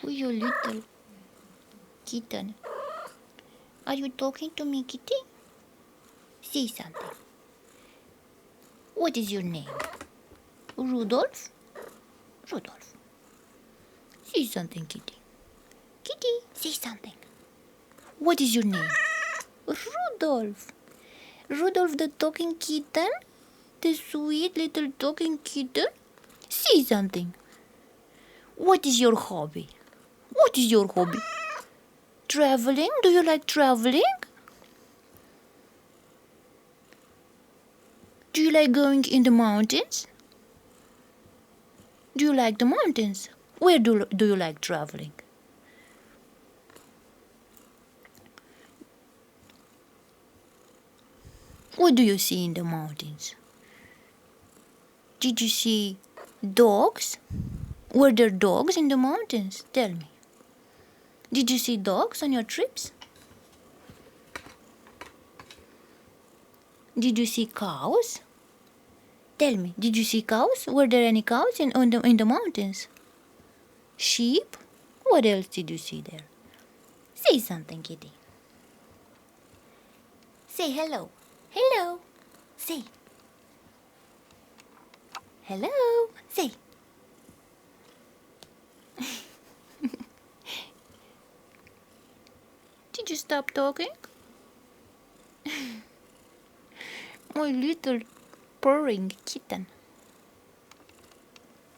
Who's your little kitten? Are you talking to me, kitty? Say something. What is your name? Rudolph? Rudolph. Say something, kitty. Kitty, say something. What is your name? Rudolph. Rudolph the talking kitten? The sweet little talking kitten? Say something. What is your hobby? What is your hobby? Traveling? Do you like traveling? Do you like going in the mountains? Do you like the mountains? Where do you like traveling? What do you see in the mountains? Did you see dogs? Were there dogs in the mountains? Tell me. Did you see dogs on your trips? Did you see cows? Tell me, did you see cows? Were there any cows in the mountains? Sheep? What else did you see there? Say something, kitty. Say hello. Hello. Say. Hello. Say. Did you stop talking? My little purring kitten.